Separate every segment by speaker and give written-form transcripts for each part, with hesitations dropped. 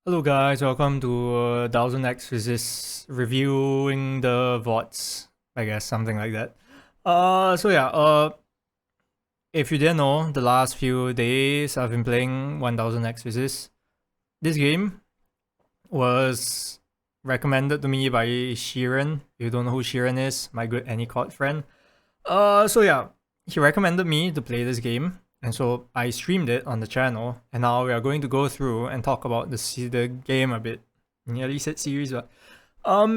Speaker 1: Hello guys, welcome to 1000xRESIST reviewing the VODs, I guess, something like that. If you didn't know, the last few days I've been playing 1000xRESIST. This game was recommended to me by Shirenn. If you don't know who Shirenn is, my good AnyCod friend. He recommended me to play this game. And so I streamed it on the channel, and now we are going to go through and talk about the game a bit. Nearly said series, but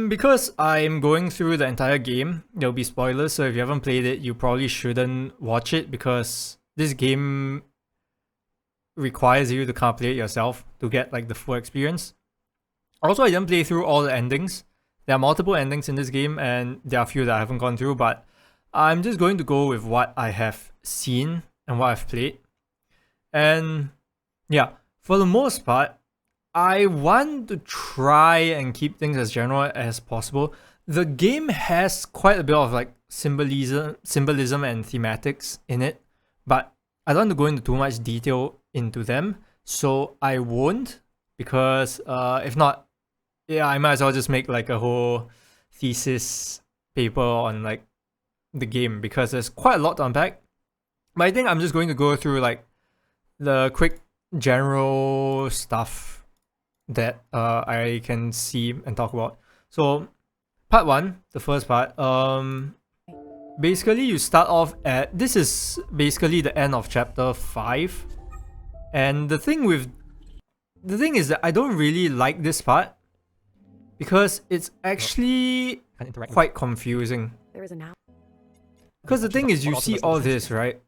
Speaker 1: because I'm going through the entire game, there'll be spoilers. So if you haven't played it, you probably shouldn't watch it because this game requires you to kind of play it yourself to get like the full experience. Also, I didn't play through all the endings. There are multiple endings in this game, and there are a few that I haven't gone through. But I'm just going to go with what I have seen and what I've played. And yeah, for the most part, I want to try and keep things as general as possible. The game has quite a bit of like symbolism and thematics in it, but I don't want to go into too much detail into them, so I won't, because if not, yeah, I might as well just make like a whole thesis paper on like the game, because there's quite a lot to unpack. But I think I'm just going to go through like the quick general stuff that I can see and talk about. So part 1, the first part, basically you start off at, this is basically the end of chapter 5. And the thing is that I don't really like this part because it's actually quite confusing.
Speaker 2: There is a now.
Speaker 1: Because the thing is, you see all this, right?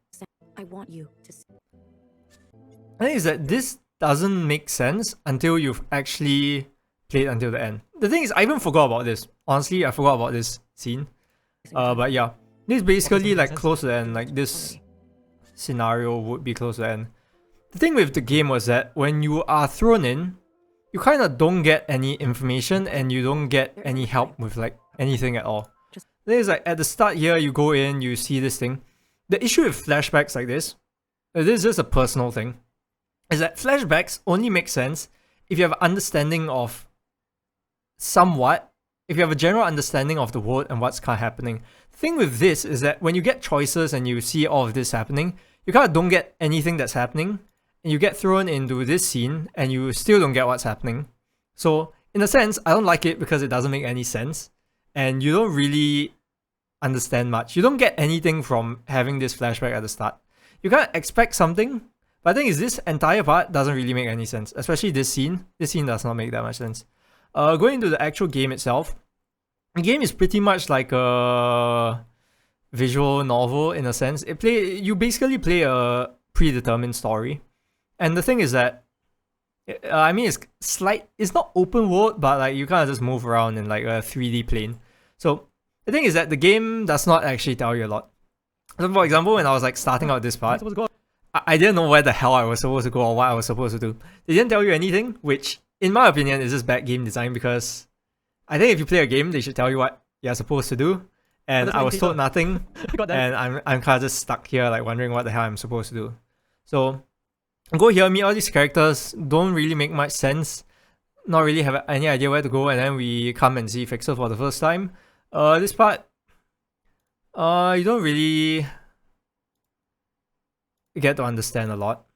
Speaker 2: I want you to.
Speaker 1: The thing is that this doesn't make sense until you've actually played until the end. The thing is, I even forgot about this. Honestly, I forgot about this scene. But yeah, this is basically like close to the end. Like this scenario would be close to the end. The thing with the game was that when you are thrown in, you kind of don't get any information and you don't get any help with like anything at all. The thing is, like at the start here, you go in, you see this thing. The issue with flashbacks like this is just a personal thing, is that flashbacks only make sense if you have an understanding of somewhat, if you have a general understanding of the world and what's kind of happening. The thing with this is that when you get choices and you see all of this happening, you kind of don't get anything that's happening, and you get thrown into this scene and you still don't get what's happening. So in a sense, I don't like it because it doesn't make any sense, and you don't really understand much. You don't get anything from having this flashback at the start. You can't expect something, but the thing is, this entire part doesn't really make any sense, especially this scene. This scene does not make that much sense. Going into the actual game itself, the game is pretty much like a visual novel in a sense. You basically play a predetermined story, and the thing is that I mean, it's not open world, but like you kind of just move around in like a 3D plane. So the thing is that the game does not actually tell you a lot. So for example, when I was like starting out this part, I didn't know where the hell I was supposed to go or what I was supposed to do. They didn't tell you anything, which in my opinion is just bad game design, because I think if you play a game, they should tell you what you're supposed to do. And I was told nothing, and I'm kind of just stuck here like wondering what the hell I'm supposed to do. So go here, meet all these characters, don't really make much sense, not really have any idea where to go, and then we come and see Fixer for the first time. This part, you don't really get to understand a lot.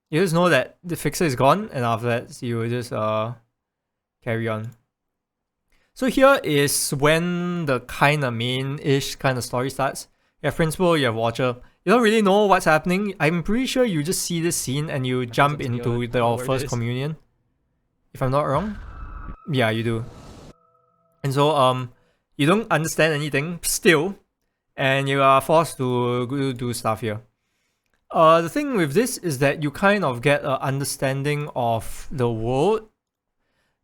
Speaker 1: You just know that the Fixer is gone, and after that, you just carry on. So here is when the kind of main-ish kind of story starts. You have Principal, you have Watcher. You don't really know what's happening. I'm pretty sure you just see this scene and you jump into your first communion. If I'm not wrong. Yeah, you do. And so, you don't understand anything still, and you are forced to do stuff here. The thing with this is that you kind of get an understanding of the world.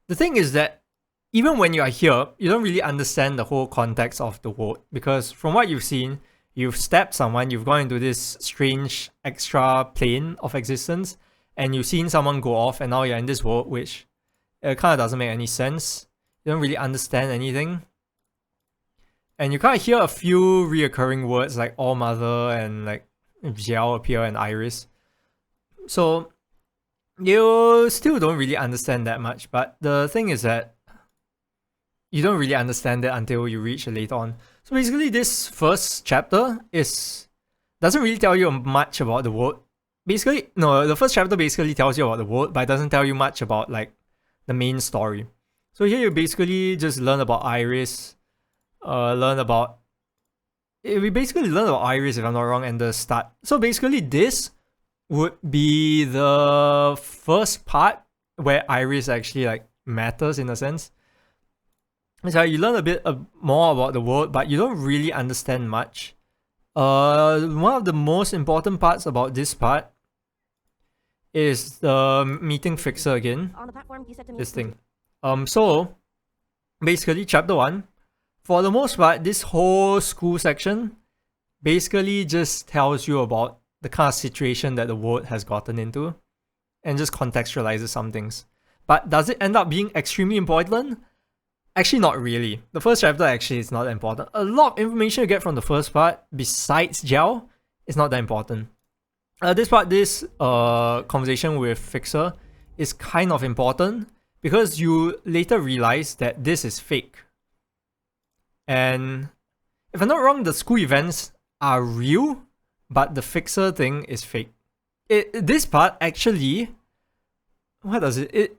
Speaker 1: The thing is that even when you are here, you don't really understand the whole context of the world, because from what you've seen, you've stabbed someone, you've gone into this strange extra plane of existence, and you've seen someone go off, and now you're in this world, which kind of doesn't make any sense. You don't really understand anything. And you kind of hear a few reoccurring words like All Mother and like Xiao appear and Iris. So you still don't really understand that much. But the thing is that you don't really understand it until you reach it later on. So basically, this first chapter doesn't really tell you much about the world. Basically, no, the first chapter basically tells you about the world, but it doesn't tell you much about like the main story. So here you basically just learn about Iris, we basically learn about Iris if I'm not wrong, and the start. So basically, this would be the first part where Iris actually like matters in a sense. So you learn a bit more about the world, but you don't really understand much. One of the most important parts about this part is the meeting Fixer again.
Speaker 2: On the platform, you said to me,
Speaker 1: This thing. So basically, chapter 1, for the most part, this whole school section basically just tells you about the kind of situation that the world has gotten into and just contextualizes some things. But does it end up being extremely important? Actually, not really. The first chapter actually is not that important. A lot of information you get from the first part, besides Gel, is not that important. This conversation with Fixer is kind of important because you later realize that this is fake. And if I'm not wrong, the school events are real, but the Fixer thing is fake. This part actually, what does it?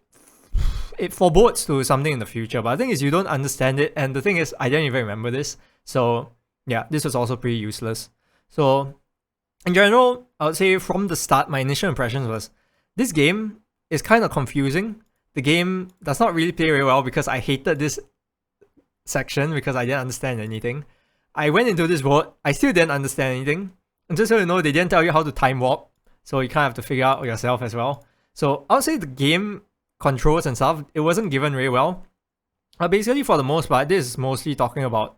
Speaker 1: It forebodes to something in the future, but the thing is you don't understand it, and the thing is I didn't even remember this. So yeah, this was also pretty useless. So in general, I would say from the start, my initial impressions was this game is kind of confusing. The game does not really play very well because I hated this section because I didn't understand anything. I went into this world, I still didn't understand anything. And just so you know, they didn't tell you how to time warp, so you kind of have to figure out yourself as well. So I would say the game controls and stuff, it wasn't given very well. Basically, for the most part, this is mostly talking about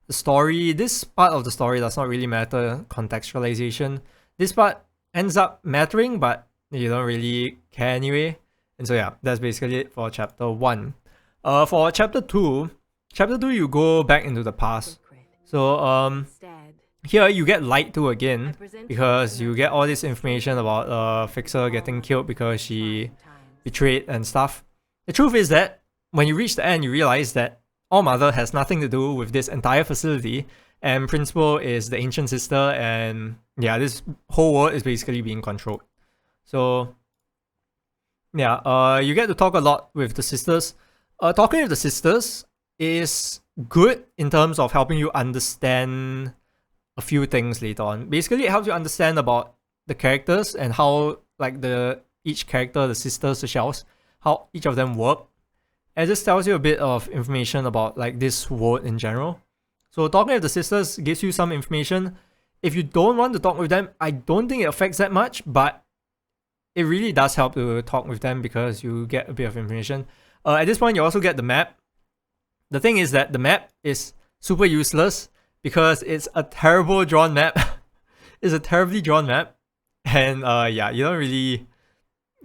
Speaker 1: the story. This part of the story does not really matter, contextualization. This part ends up mattering, but you don't really care anyway. And so yeah, that's basically it for chapter 1. For chapter 2, you go back into the past. So here you get lied to again because you get all this information about Fixer getting killed because she betrayed and stuff. The truth is that when you reach the end, you realize that All-Mother has nothing to do with this entire facility, and Principal is the ancient sister, and yeah, this whole world is basically being controlled. So yeah, you get to talk a lot with the sisters. Talking with the sisters is good in terms of helping you understand a few things later on. Basically, it helps you understand about the characters and how like each character, the sisters, the shells, how each of them work. And it just tells you a bit of information about like this world in general. So talking with the sisters gives you some information. If you don't want to talk with them, I don't think it affects that much, but it really does help to talk with them because you get a bit of information. At this point, you also get the map. The thing is that the map is super useless because it's a terrible drawn map. It's a terribly drawn map. And yeah, you don't really...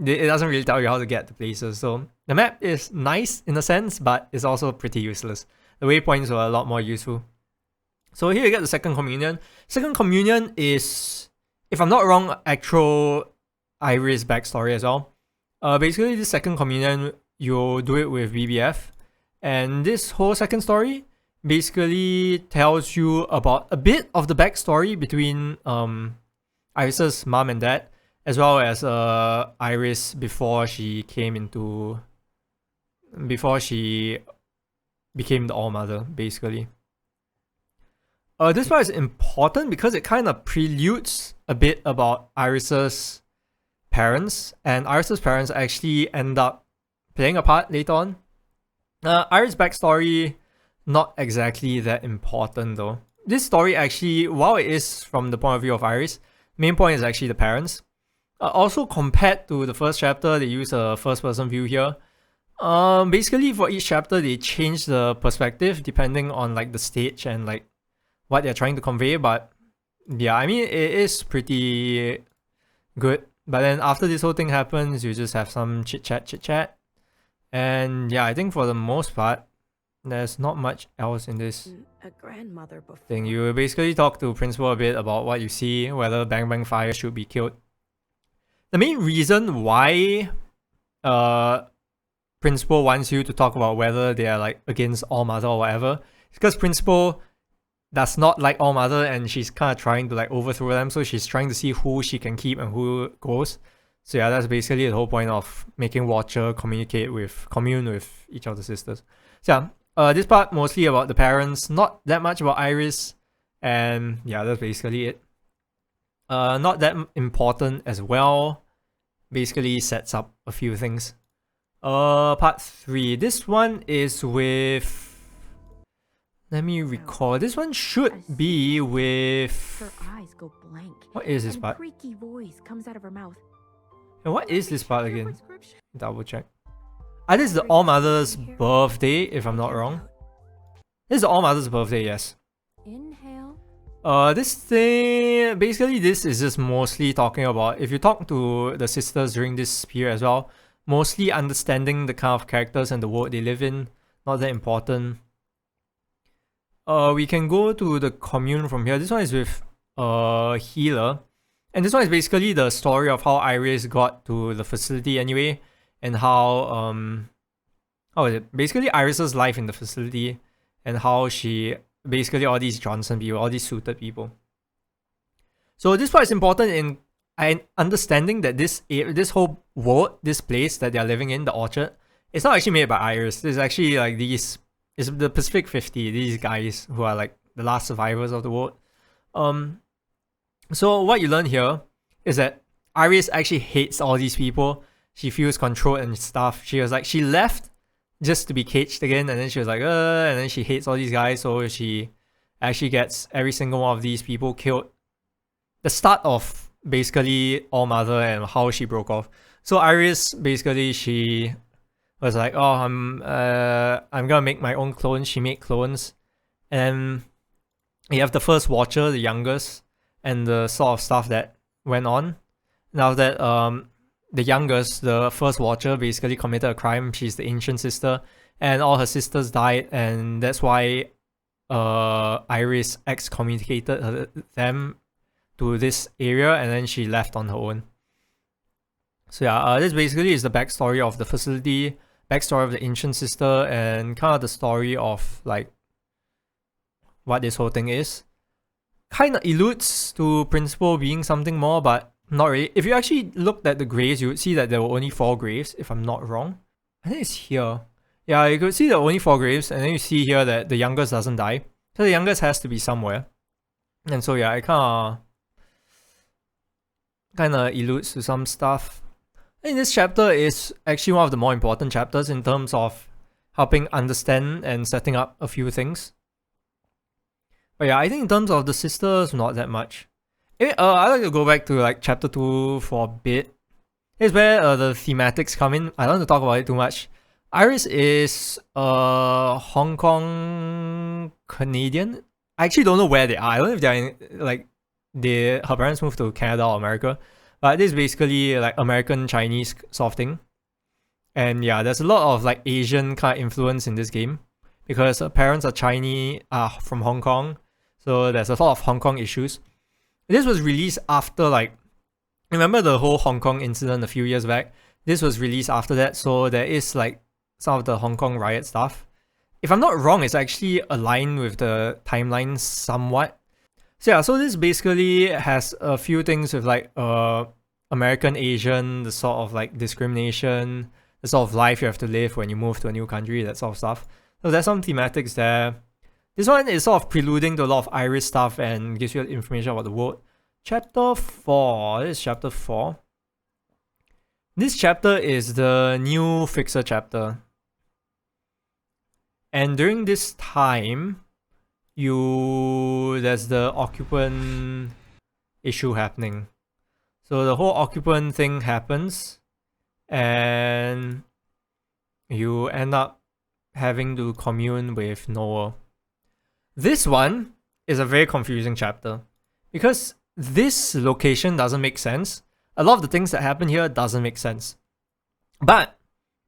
Speaker 1: It doesn't really tell you how to get to places. So the map is nice in a sense, but it's also pretty useless. The waypoints were a lot more useful. So here you get the Second Communion. Second Communion is, if I'm not wrong, actual Iris backstory as well. Basically, this Second Communion, you'll do it with BBF. And this whole second story basically tells you about a bit of the backstory between Iris's mom and dad, as well as Iris before she became the All-Mother, basically. This part is important because it kind of preludes a bit about Iris's parents, and Iris's parents actually end up playing a part later on. Iris' backstory, not exactly that important though. This story actually, while it is from the point of view of Iris, main point is actually the parents. Also, compared to the first chapter, they use a first-person view here. Basically, for each chapter, they change the perspective depending on like the stage and like what they're trying to convey. But yeah, I mean, it is pretty good. But then after this whole thing happens, you just have some chit-chat. And yeah, I think for the most part, there's not much else in this thing. You basically talk to Principal a bit about what you see, whether Bang Bang Fire should be killed. the main reason why Principal wants you to talk about whether they are like against All Mother or whatever is because Principal does not like All Mother and she's kind of trying to like overthrow them, so she's trying to see who she can keep and who goes. So yeah, that's basically the whole point of making Watcher commune with each of the sisters. So yeah, this part mostly about the parents, not that much about Iris, and yeah, that's basically it. Not that important as well. Basically sets up a few things. Part 3. This one is with... Let me recall. This one should be with...
Speaker 2: Her eyes go blank.
Speaker 1: What is this part?
Speaker 2: Creaky voice comes out of her mouth.
Speaker 1: And what is this part again? Double check. This is the All Mother's birthday, if I'm not wrong. This is the All Mother's birthday, yes.
Speaker 2: Inhale.
Speaker 1: This thing... Basically, this is just mostly talking about... If you talk to the sisters during this period as well, mostly understanding the kind of characters and the world they live in. Not that important. We can go to the commune from here. This one is with Healer. And this one is basically the story of how Iris got to the facility anyway. And how, how is it? Basically Iris's life in the facility. And how she, basically all these Johnson people, all these suited people. So this part is important in understanding that this whole world, this place that they're living in, the Orchard, it's not actually made by Iris. It's actually like these, it's the Pacific 50, these guys who are like the last survivors of the world. So what you learn here is that Iris actually hates all these people. She feels controlled and stuff. She was like, she left just to be caged again, and then she was like, and then she hates all these guys, so she actually gets every single one of these people killed. The start of basically All Mother and how she broke off. So Iris, basically, she was like, oh, I'm gonna make my own clones. She made clones, and you have the first Watcher, the youngest, and the sort of stuff that went on. Now that the youngest, the first Watcher, basically committed a crime. She's the ancient sister, and all her sisters died, and that's why Iris excommunicated them to this area, and then she left on her own. So yeah, this basically is the backstory of the facility, backstory of the ancient sister, and kind of the story of like what this whole thing is. Kind of alludes to Principal being something more, but not really. If you actually looked at the graves, you would see that there were only 4 graves, if I'm not wrong. I think it's here. Yeah, you could see there were only 4 graves, and then you see here that the youngest doesn't die. So the youngest has to be somewhere. And so yeah, it kind of alludes to some stuff. I think this chapter is actually one of the more important chapters in terms of helping understand and setting up a few things. But yeah, I think in terms of the sisters, not that much. Anyway, I'd like to go back to like chapter 2 for a bit. Here's where the thematics come in. I don't want to talk about it too much. Iris is Hong Kong Canadian. I actually don't know where they are. I don't know if they're in, like, her parents moved to Canada or America. But this is basically like American Chinese sort of thing. And yeah, there's a lot of like Asian kind of influence in this game. Because her parents are Chinese, from Hong Kong. So there's a lot of Hong Kong issues. This was released after like, remember the whole Hong Kong incident a few years back? This was released after that, so there is like some of the Hong Kong riot stuff. If I'm not wrong, it's actually aligned with the timeline somewhat. So yeah, so this basically has a few things with like American Asian, the sort of like discrimination, the sort of life you have to live when you move to a new country, that sort of stuff. So there's some thematics there. This one is sort of preluding to a lot of Iris stuff and gives you information about the world. Chapter 4. This is chapter 4. This chapter is the new Fixer chapter. And during this time, there's the occupant issue happening. So the whole occupant thing happens, and you end up having to commune with Noah. This one is a very confusing chapter because this location doesn't make sense. A lot of the things that happen here doesn't make sense. But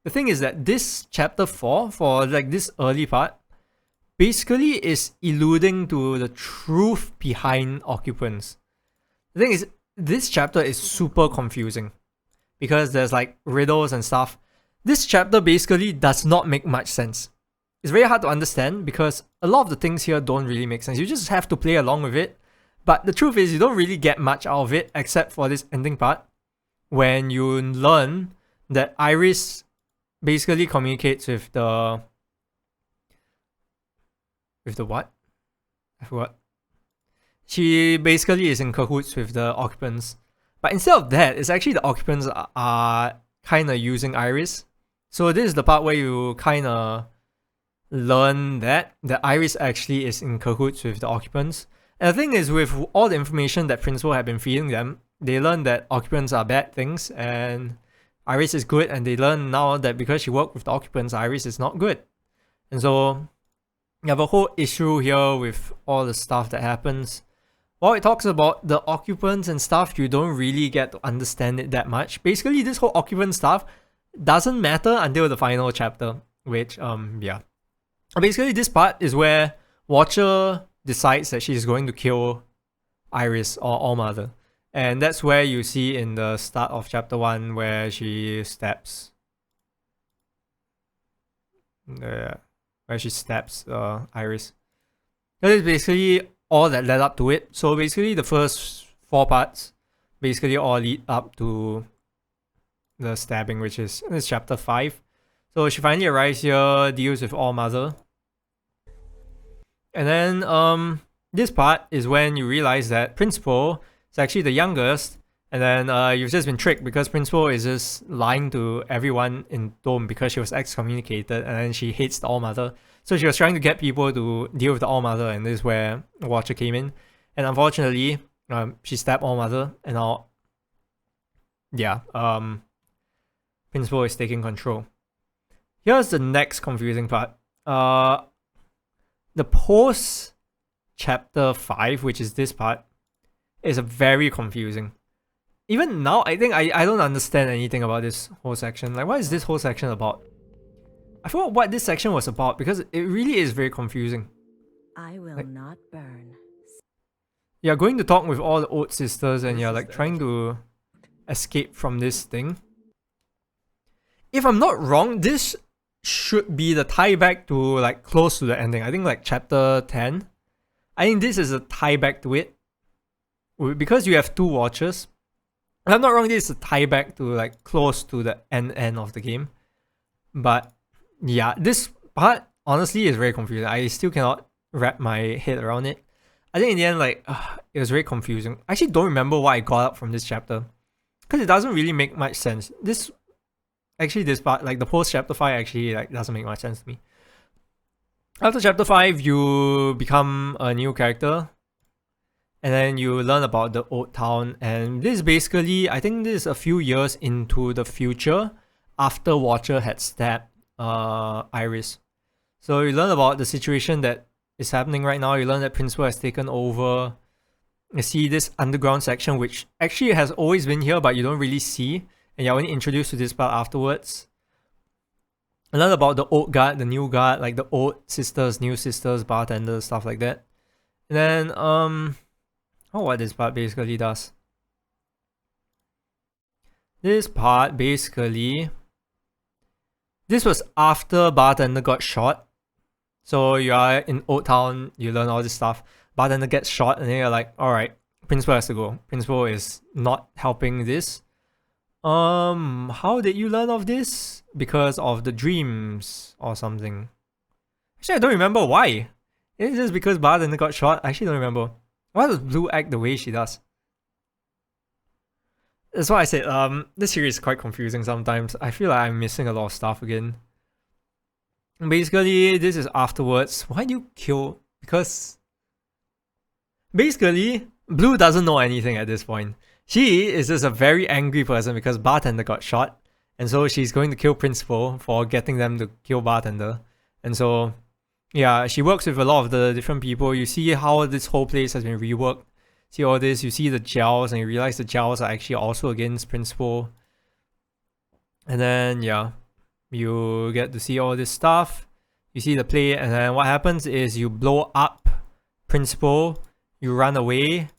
Speaker 1: the thing is that this chapter 4, for like this early part, basically is alluding to the truth behind occupants. The thing is, this chapter is super confusing. because there's like riddles and stuff. This chapter basically does not make much sense. It's very hard to understand because a lot of the things here don't really make sense. You just have to play along with it. But the truth is you don't really get much out of it except for this ending part when you learn that Iris basically communicates with the what? I forgot. She basically is in cahoots with the occupants. But instead of that, it's actually the occupants are kind of using Iris. So this is the part where you kind of learn that Iris actually is in cahoots with the occupants. And the thing is, with all the information that Principal had been feeding them, they learn that occupants are bad things and Iris is good, and they learn now that because she worked with the occupants, Iris is not good. And so you have a whole issue here with all the stuff that happens. While it talks about the occupants and stuff, you don't really get to understand it that much. Basically, this whole occupant stuff doesn't matter until the final chapter, which, yeah. Basically, this part is where Watcher decides that she's going to kill Iris or All-Mother. And that's where you see in the start of chapter 1 where she stabs. Where she stabs Iris. That is basically all that led up to it. So basically the first 4 parts basically all lead up to the stabbing, which is chapter 5. So she finally arrives here, deals with All-Mother. And then this part is when you realize that Principal is actually the youngest, and then you've just been tricked because Principal is just lying to everyone in Dome because she was excommunicated and then she hates the All-Mother. So she was trying to get people to deal with the All-Mother, and this is where Watcher came in. And unfortunately, she stabbed All-Mother, and now, yeah, Principal is taking control. Here's the next confusing part. The post chapter 5, which is this part, is very confusing. Even now, I think I don't understand anything about this whole section. Like, what is this whole section about? I forgot what this section was about because it really is very confusing.
Speaker 2: I will not burn.
Speaker 1: You're going to talk with all the old sisters and you're like trying to escape from this thing. If I'm not wrong, this should be the tie back to like close to the ending. I think like chapter 10. I think this is a tie back to it. Because you have 2 watchers. If I'm not wrong, this is a tie back to like close to the end of the game. But yeah, this part honestly is very confusing. I still cannot wrap my head around it. I think in the end, like, it was very confusing. I actually don't remember what I got up from this chapter. Because it doesn't really make much sense. This part, like the post chapter 5 actually like doesn't make much sense to me. After chapter 5, you become a new character. And then you learn about the old town. And this basically, I think this is a few years into the future after Watcher had stabbed Iris. So you learn about the situation that is happening right now. You learn that Principal has taken over. You see this underground section, which actually has always been here, but you don't really see. And you're only introduced to this part afterwards. You learn about the old guard, the new guard, like the old sisters, new sisters, bartenders, stuff like that. And then, what this part basically does. This part basically, this was after Bartender got shot. So you are in Old Town, you learn all this stuff. Bartender gets shot, and then you're like, alright, Principal has to go. Principal is not helping this. How did you learn of this? Because of the dreams or something. Actually, I don't remember why. Is this because Bartender got shot? I actually don't remember. Why does Blue act the way she does? That's why I said, this series is quite confusing sometimes. I feel like I'm missing a lot of stuff again. Basically, this is afterwards. Why do you kill? Because basically, Blue doesn't know anything at this point. She is just a very angry person because Bartender got shot. And so she's going to kill Principal for getting them to kill Bartender. And so, yeah, she works with a lot of the different people. You see how this whole place has been reworked. See all this, you see the gels, and you realize the gels are actually also against Principal. And then, yeah, you get to see all this stuff. You see the play, and then what happens is you blow up Principal, you run away,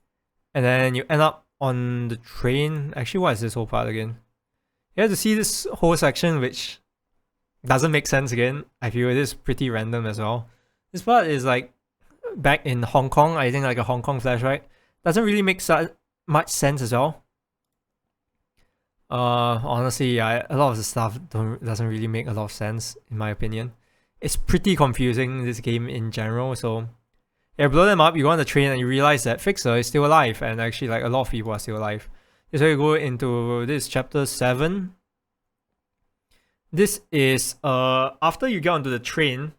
Speaker 1: and then you end up on the train. Actually, what is this whole part again? You have to see this whole section, which doesn't make sense again. I feel it is pretty random as well. This part is like back in Hong Kong, I think like a Hong Kong flashback. Doesn't really make much sense as well. Honestly, a lot of the stuff doesn't really make a lot of sense in my opinion. It's pretty confusing, this game in general. So yeah, blow them up, you go on the train and you realize that Fixer is still alive, and actually like a lot of people are still alive. This is where you go into this chapter 7. This is after you get onto the train,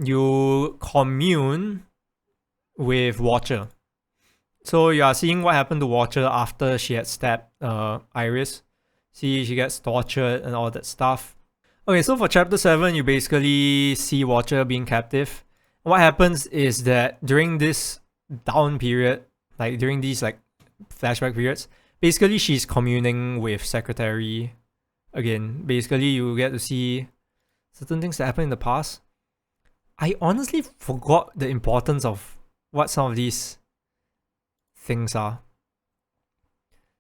Speaker 1: you commune with Watcher. So you are seeing what happened to Watcher after she had stabbed Iris. See, she gets tortured and all that stuff. Okay, so for chapter 7, you basically see Watcher being captive. What happens is that during this down period, like during these like flashback periods, basically she's communing with Secretary again. Basically, you get to see certain things that happened in the past. I honestly forgot the importance of what some of these things are.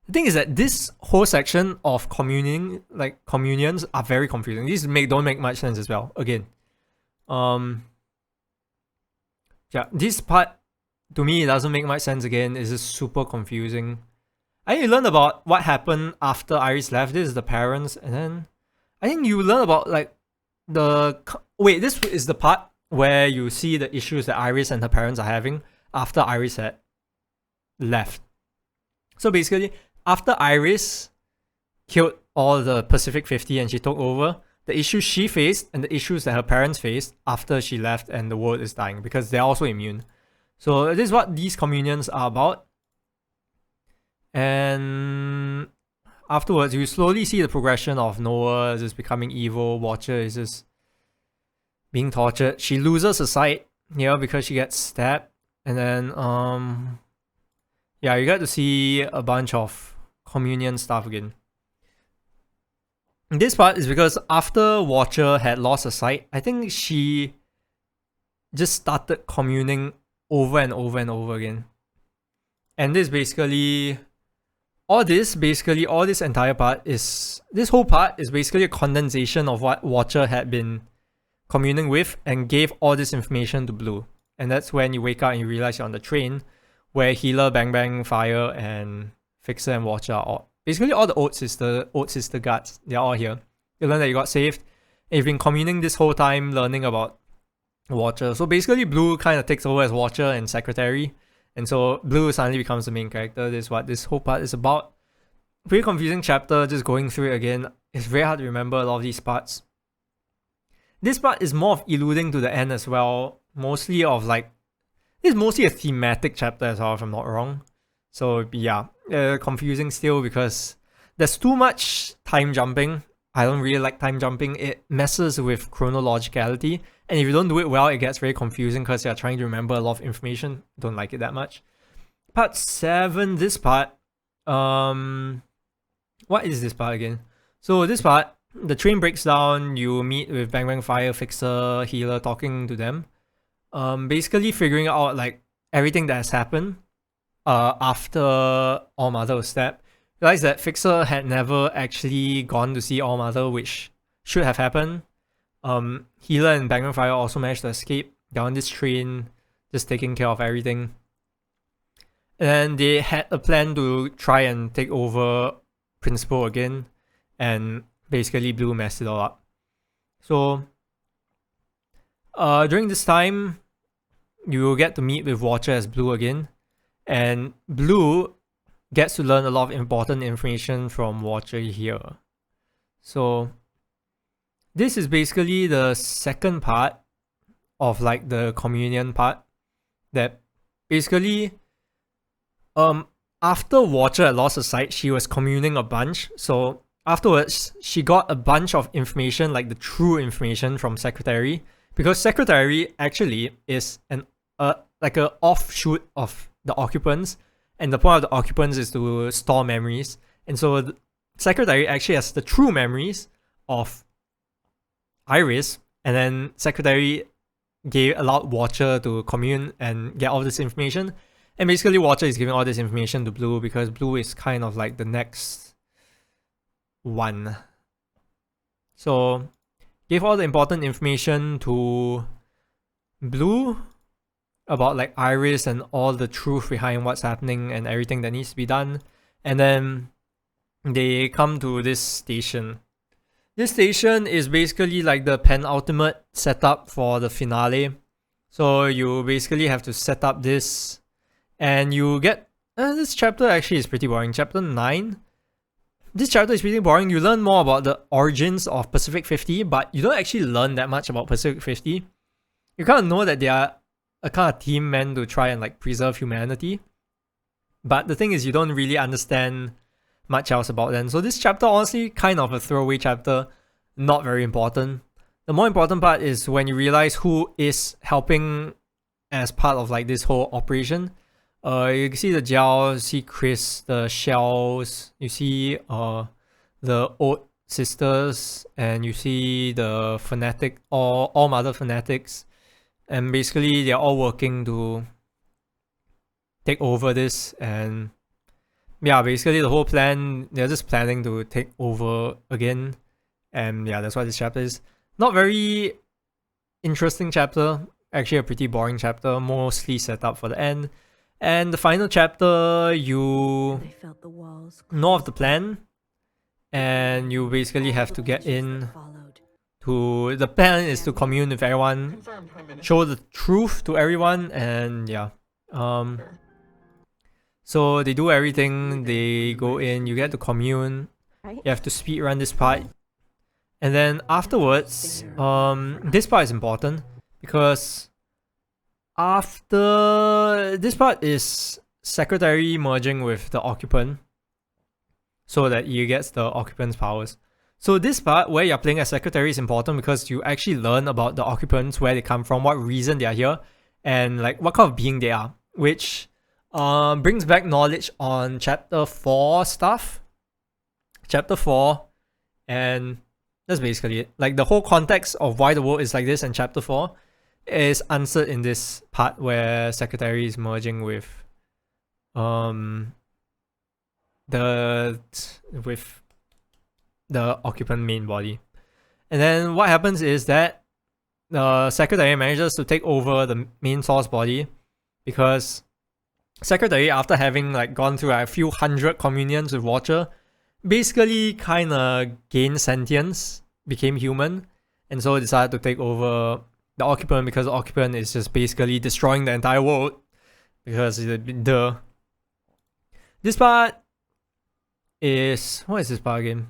Speaker 1: The thing is that this whole section of communions are very confusing. These don't make much sense as well. Again, yeah, this part to me doesn't make much sense. Again, it's just super confusing. I think you learn about what happened after Iris left. This is the parents, and then I think you learn about like this is the part where you see the issues that Iris and her parents are having after Iris had left. So basically, after Iris killed all the Pacific 50 and she took over, the issues she faced and the issues that her parents faced after she left and the world is dying, because they're also immune. So this is what these communions are about. And afterwards, you slowly see the progression of Noah just becoming evil. Watcher is just being tortured. She loses her sight here because she gets stabbed. And then, yeah, you get to see a bunch of communion stuff again. This part is because after Watcher had lost her sight, I think she just started communing over and over and over again. And this basically, this whole part is basically a condensation of what Watcher had been communing with and gave all this information to Blue. And that's when you wake up and you realize you're on the train where Healer, Bang Bang, Fire, and Fixer and Watcher are all. Basically all the Oat Sister guards, they're all here. You learn that you got saved. And you've been communing this whole time, learning about Watcher. So basically Blue kind of takes over as Watcher and Secretary. And so Blue suddenly becomes the main character. This is what this whole part is about. Pretty confusing chapter, just going through it again. It's very hard to remember a lot of these parts. This part is more of alluding to the end as well. Mostly of like, it's mostly a thematic chapter as well, if I'm not wrong. So yeah, confusing still because there's too much time jumping. I don't really like time jumping. It messes with chronologicality. And if you don't do it well, it gets very confusing because you're trying to remember a lot of information. Don't like it that much. Part 7, this part. What is this part again? So this part, the train breaks down, you meet with Bang Bang, Fire, Fixer, Healer, talking to them. Basically figuring out like everything that has happened after All Mother was stabbed. Realize that Fixer had never actually gone to see All Mother, which should have happened. Healer and Bang Bang Fire also managed to escape. They're on this train, just taking care of everything. And they had a plan to try and take over Principal again, and basically Blue messed it all up. So during this time, you will get to meet with Watcher as Blue again, and Blue gets to learn a lot of important information from Watcher here. So this is basically the second part of like the communion part, that basically after Watcher had lost her sight, she was communing a bunch. So afterwards, she got a bunch of information, like the true information from Secretary, because Secretary actually is like an offshoot of the Occupants, and the point of the Occupants is to store memories. And so the Secretary actually has the true memories of Iris, and then Secretary allowed Watcher to commune and get all this information. And basically Watcher is giving all this information to Blue because Blue is kind of like the next 1. So gave all the important information to Blue about like Iris and all the truth behind what's happening and everything that needs to be done. And then they come to this station. This station is basically like the penultimate setup for the finale. So you basically have to set up this, and you get this chapter actually is pretty boring. Chapter 9. This chapter is pretty boring. You learn more about the origins of Pacific 50, but you don't actually learn that much about Pacific 50. You kind of know that they are a kind of team meant to try and like preserve humanity. But the thing is, you don't really understand much else about them. So this chapter, honestly, kind of a throwaway chapter, not very important. The more important part is when you realize who is helping as part of like this whole operation. You can see the Jiao, you see Chris, the Shells, you see the Oat sisters, and you see the fanatic, all mother fanatics, and basically they're all working to take over this. And yeah, basically the whole plan, they're just planning to take over again. And yeah, that's what this chapter is. Not very interesting chapter, actually a pretty boring chapter, mostly set up for the end. And the final chapter, you know of the plan, and you basically have to get in to, the plan is to commune with everyone, show the truth to everyone, and yeah. So they do everything, they go in, you get to commune, you have to speedrun this part. And then afterwards, this part is important because after this part is Secretary merging with the occupant so that he gets the occupant's powers. So this part where you're playing as Secretary is important because you actually learn about the occupants, where they come from, what reason they are here, and like what kind of being they are, which brings back knowledge on chapter 4 stuff. Chapter 4, and that's basically it. Like the whole context of why the world is like this in chapter 4 is answered in this part where Secretary is merging with the occupant main body. And then what happens is that the Secretary manages to take over the main source body, because Secretary, after having like gone through a few hundred communions with Watcher, basically kind of gained sentience, became human, and so decided to take over the occupant, because the occupant is just basically destroying the entire world. Because this part is, what is this part again?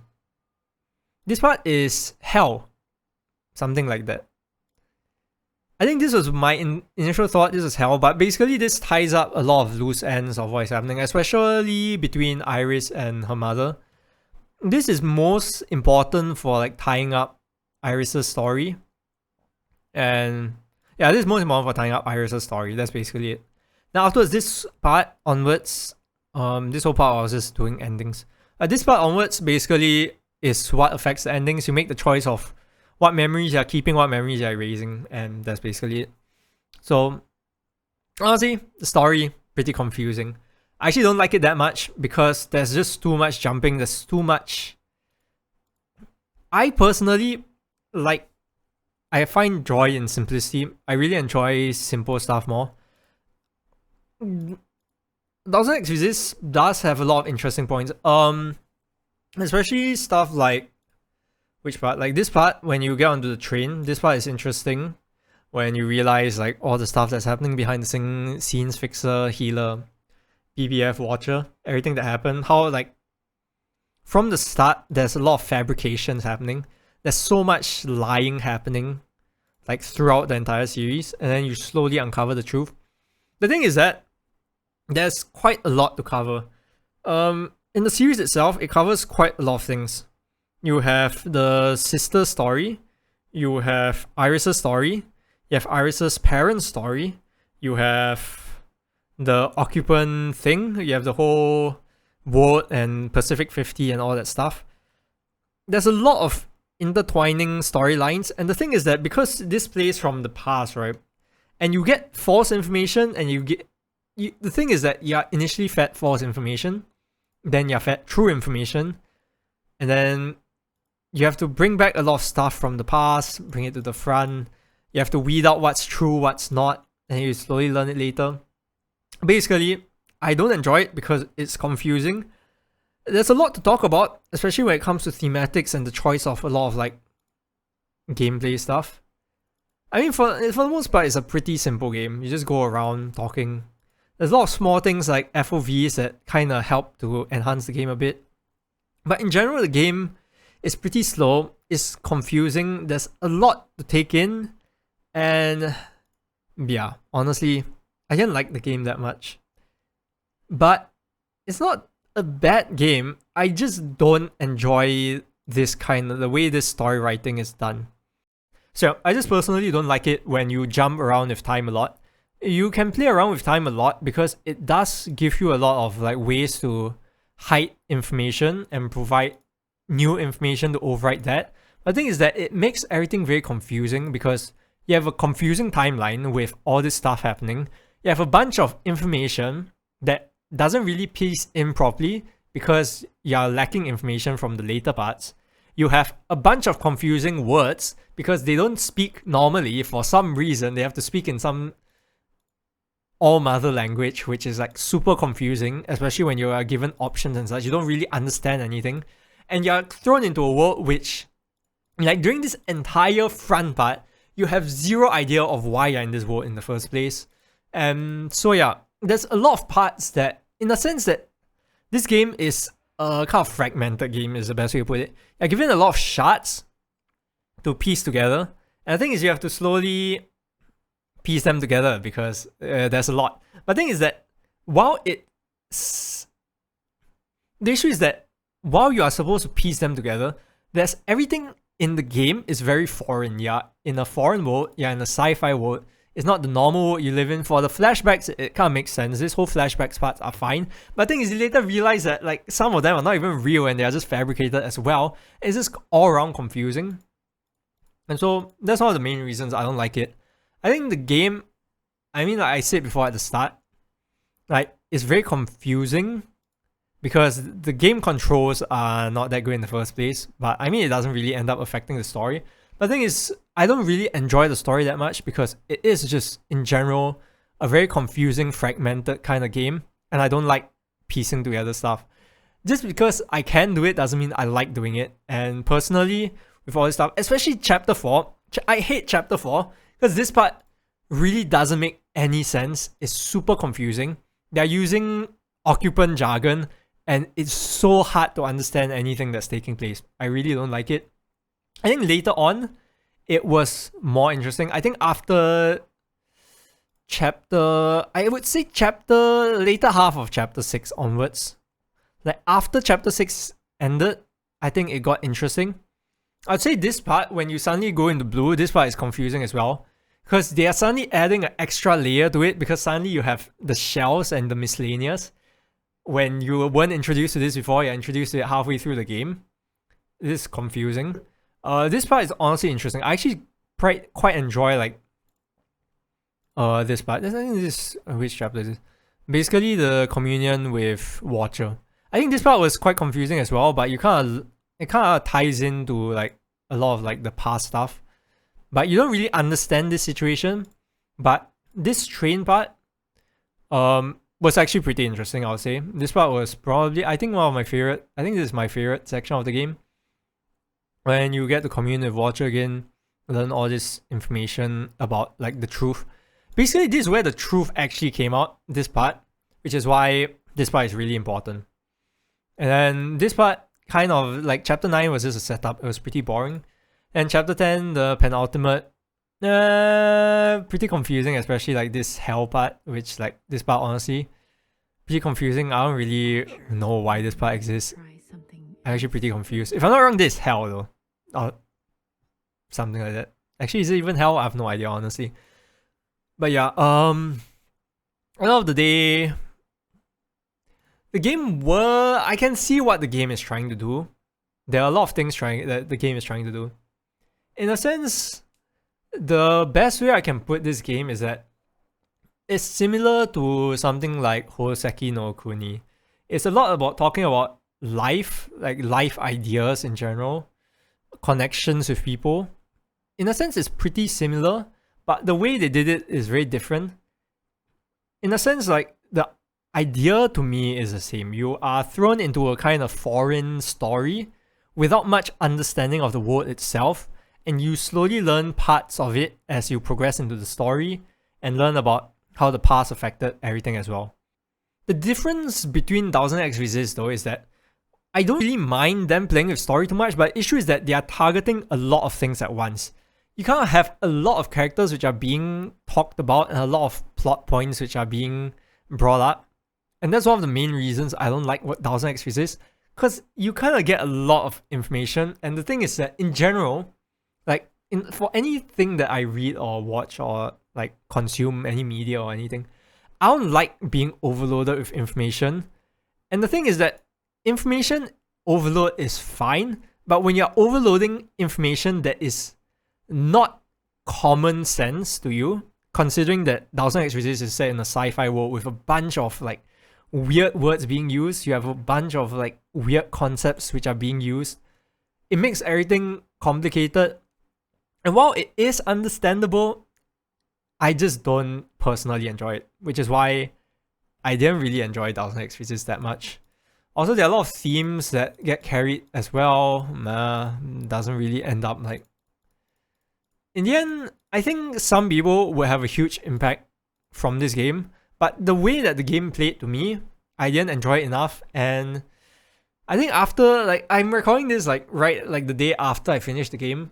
Speaker 1: This part is hell, something like that. I think this was my initial thought, this is hell, but basically this ties up a lot of loose ends of what is happening, especially between Iris and her mother. This is most important for like tying up Iris's story. And yeah, this is most important for tying up Iris' story. That's basically it. Now afterwards, this part onwards, this whole part I was just doing endings. This part onwards basically is what affects the endings. You make the choice of what memories you're keeping, what memories you're erasing, and that's basically it. So honestly, the story, pretty confusing. I actually don't like it that much because there's just too much jumping, there's too much. I personally I find joy in simplicity. I really enjoy simple stuff more. 1000xRESIST does have a lot of interesting points. Especially stuff like, which part? Like this part, when you get onto the train, this part is interesting. When you realize like all the stuff that's happening behind the scenes, Fixer, Healer, BBF, Watcher, everything that happened. How like from the start, there's a lot of fabrications happening. There's so much lying happening like throughout the entire series, and then you slowly uncover the truth. The thing is that there's quite a lot to cover. In the series itself, it covers quite a lot of things. You have the sister story, you have Iris' story, you have Iris' parents' story, you have the occupant thing, you have the whole world and Pacific 50 and all that stuff. There's a lot of intertwining storylines, and the thing is that because this plays from the past, right, and you get false information, and the thing is that you're initially fed false information, then you're fed true information, and then you have to bring back a lot of stuff from the past, bring it to the front. You have to weed out what's true, what's not, and you slowly learn it later. Basically, I don't enjoy it because it's confusing. There's a lot to talk about, especially when it comes to thematics and the choice of a lot of like gameplay stuff. I mean, for the most part, it's a pretty simple game. You just go around talking. There's a lot of small things like FOVs that kind of help to enhance the game a bit. But in general, the game is pretty slow. It's confusing. There's a lot to take in. And yeah, honestly, I didn't like the game that much. But it's not a bad game. I just don't enjoy this kind of the way this story writing is done. So I just personally don't like it when you jump around with time a lot. You can play around with time a lot because it does give you a lot of like ways to hide information and provide new information to override that. But the thing is that it makes everything very confusing because you have a confusing timeline with all this stuff happening. You have a bunch of information that doesn't really piece in properly because you're lacking information from the later parts. You have a bunch of confusing words because they don't speak normally. For some reason, they have to speak in some all-mother language, which is like super confusing, especially when you are given options and such. You don't really understand anything. And you're thrown into a world which, like during this entire front part, you have zero idea of why you're in this world in the first place. So yeah, there's a lot of parts that, in the sense that this game is a kind of fragmented game is the best way to put it. You're given a lot of shards to piece together. And the thing is you have to slowly piece them together because there's a lot. But the thing is that while the issue is that while you are supposed to piece them together, there's everything in the game is very foreign. You're in a foreign world, you're in a sci-fi world. It's not the normal world you live in. For the flashbacks, it kind of makes sense. This whole flashbacks parts are fine. But the thing is, you later realize that like some of them are not even real and they are just fabricated as well. It's just all around confusing. And so that's one of the main reasons I don't like it. I think the game, I mean, like I said before at the start, like it's very confusing because the game controls are not that good in the first place. But I mean, it doesn't really end up affecting the story. But the thing is, I don't really enjoy the story that much because it is just, in general, a very confusing, fragmented kind of game. And I don't like piecing together stuff. Just because I can do it doesn't mean I like doing it. And personally, with all this stuff, especially Chapter 4, I hate Chapter 4 because this part really doesn't make any sense. It's super confusing. They're using occupant jargon and it's so hard to understand anything that's taking place. I really don't like it. I think later on, it was more interesting. I think after I would say later half of chapter 6 onwards. Like after chapter 6 ended, I think it got interesting. I'd say this part, when you suddenly go into blue, this part is confusing as well. Because they are suddenly adding an extra layer to it because suddenly you have the shells and the miscellaneous. When you weren't introduced to this before, you're introduced to it halfway through the game. This is confusing. This part is honestly interesting. I actually quite enjoy like this part. I think this which chapter is this? Basically the communion with Watcher. I think this part was quite confusing as well, but it kind of ties into like a lot of like the past stuff. But you don't really understand this situation. But this train part was actually pretty interesting, I would say. This part was probably, I think, one of my favorite. I think this is my favorite section of the game. When you get to commune with Watcher again, learn all this information about like the truth. Basically, this is where the truth actually came out, this part, which is why this part is really important. And then this part, kind of like chapter 9 was just a setup. It was pretty boring. And chapter 10, the penultimate, pretty confusing, especially like this hell part, which like this part honestly, pretty confusing. I don't really know why this part exists. I'm actually pretty confused. If I'm not wrong, this is hell though. Or something like that. Actually, is it even hell? I have no idea, honestly. But yeah, at the end of the day, the game I can see what the game is trying to do. There are a lot of things that the game is trying to do. In a sense, the best way I can put this game is that it's similar to something like Hoseki no Kuni. It's a lot about talking about life, like life ideas in general, connections with people. In a sense, it's pretty similar, but the way they did it is very different. In a sense, like the idea to me is the same. You are thrown into a kind of foreign story without much understanding of the world itself, and you slowly learn parts of it as you progress into the story and learn about how the past affected everything as well. The difference between 1000xRESIST though is that I don't really mind them playing with story too much, but the issue is that they are targeting a lot of things at once. You can't have a lot of characters which are being talked about and a lot of plot points which are being brought up. And that's one of the main reasons I don't like what 1000xRESIST, because you kind of get a lot of information. And the thing is that in general, like for anything that I read or watch or like consume any media or anything, I don't like being overloaded with information. And the thing is that information overload is fine, but when you're overloading information that is not common sense to you, considering that 1000xRESIST is set in a sci-fi world with a bunch of like weird words being used, you have a bunch of like weird concepts which are being used, it makes everything complicated. And while it is understandable, I just don't personally enjoy it, which is why I didn't really enjoy 1000xRESIST that much. Also, there are a lot of themes that get carried as well. Doesn't really end up like... In the end, I think some people will have a huge impact from this game, but the way that the game played to me, I didn't enjoy it enough. And I think after, like, I'm recording this like right like the day after I finished the game,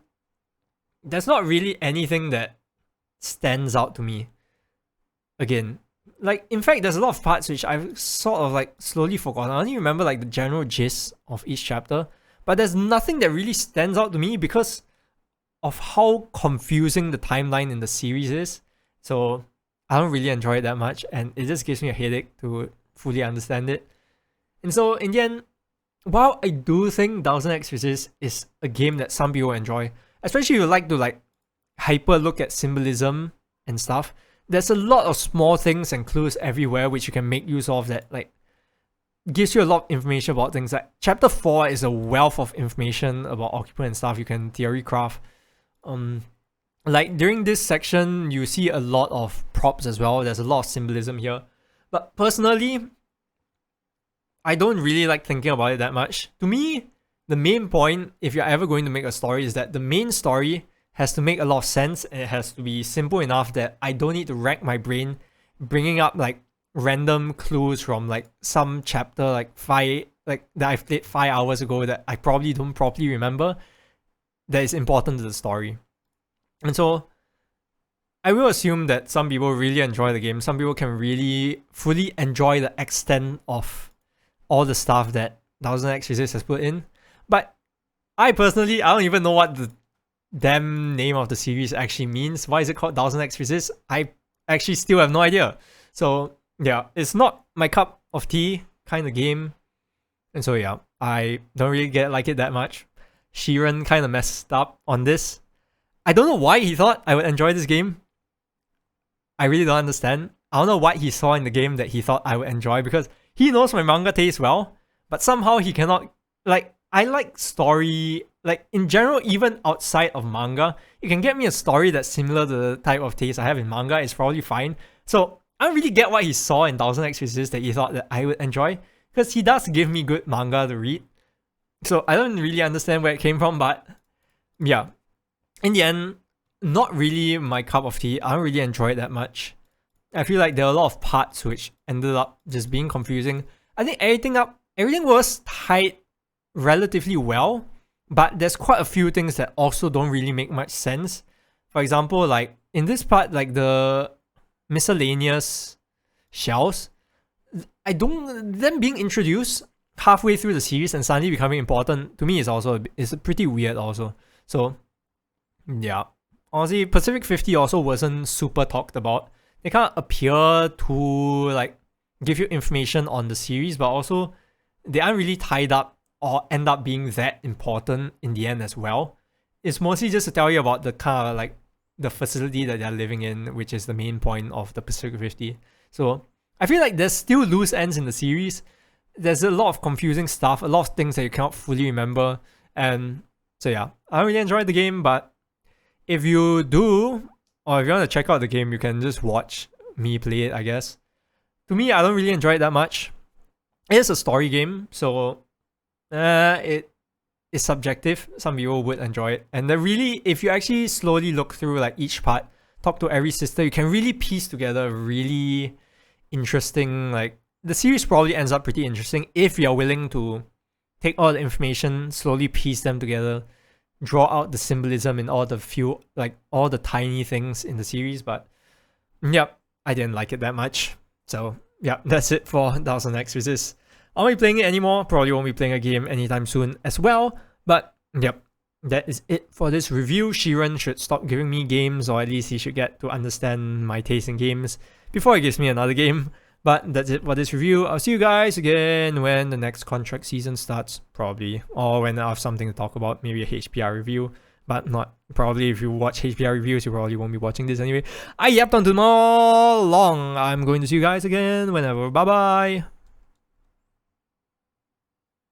Speaker 1: there's not really anything that stands out to me. Again, like, in fact, there's a lot of parts which I've sort of like slowly forgotten. I only remember like the general gist of each chapter, but there's nothing that really stands out to me because of how confusing the timeline in the series is. So I don't really enjoy it that much, and it just gives me a headache to fully understand it. And so in the end, while I do think 1000xRESIST is a game that some people enjoy, especially if you like to like hyper look at symbolism and stuff, there's a lot of small things and clues everywhere which you can make use of that like gives you a lot of information about things. Like chapter 4 is a wealth of information about occupant and stuff you can theory craft. Like during this section, you see a lot of props as well. There's a lot of symbolism here. But personally, I don't really like thinking about it that much. To me, the main point, if you're ever going to make a story, is that the main story has to make a lot of sense, and it has to be simple enough that I don't need to rack my brain bringing up like random clues from like some chapter like that I've played 5 hours ago that I probably don't properly remember that is important to the story. And so I will assume that some people really enjoy the game. Some people can really fully enjoy the extent of all the stuff that 1000xRESIST has put in. But I personally, I don't even know what the damn name of the series actually means. Why is it called 1000xRESIST? I actually still have no idea. So yeah, it's not my cup of tea kind of game. And so yeah, I don't really like it that much. Shirenn kind of messed up on this. I don't know why he thought I would enjoy this game. I really don't understand. I don't know what he saw in the game that he thought I would enjoy, because he knows my manga taste well, but somehow he cannot... Like, I like story... Like, in general, even outside of manga, you can get me a story that's similar to the type of taste I have in manga, it's probably fine. So, I don't really get what he saw in 1000xRESIST that he thought that I would enjoy, because he does give me good manga to read. So, I don't really understand where it came from, but yeah. In the end, not really my cup of tea. I don't really enjoy it that much. I feel like there are a lot of parts which ended up just being confusing. I think everything was tied relatively well, but there's quite a few things that also don't really make much sense. For example, like in this part, like the miscellaneous shells, them being introduced halfway through the series and suddenly becoming important, to me is pretty weird also. So yeah, honestly, Pacific 50 also wasn't super talked about. They can't appear to like give you information on the series, but also they aren't really tied up or end up being that important in the end as well. It's mostly just to tell you about the kind of like the facility that they're living in, which is the main point of the Pacific 50. So I feel like there's still loose ends in the series. there's a lot of confusing stuff, a lot of things that you cannot fully remember. And so yeah, I really enjoyed the game, but if you do, or if you want to check out the game, you can just watch me play it, I guess. To me, I don't really enjoy it that much. It is a story game, so it is subjective. Some people would enjoy it. And then really, if you actually slowly look through like each part, talk to every sister, you can really piece together really interesting, like, the series probably ends up pretty interesting if you're willing to take all the information, slowly piece them together, draw out the symbolism in all the few, like, all the tiny things in the series. But yep, I didn't like it that much. So yeah, that's it for 1000xRESIST. I won't be playing it anymore, probably won't be playing a game anytime soon as well. But yep, that is it for this review. Shirenn should stop giving me games, or at least he should get to understand my taste in games before he gives me another game. But that's it for this review. I'll see you guys again when the next contract season starts, probably. Or when I have something to talk about, maybe a HPR review. But not probably. If you watch HPR reviews, you probably won't be watching this anyway. I yapped on too long. I'm going to see you guys again whenever. Bye bye.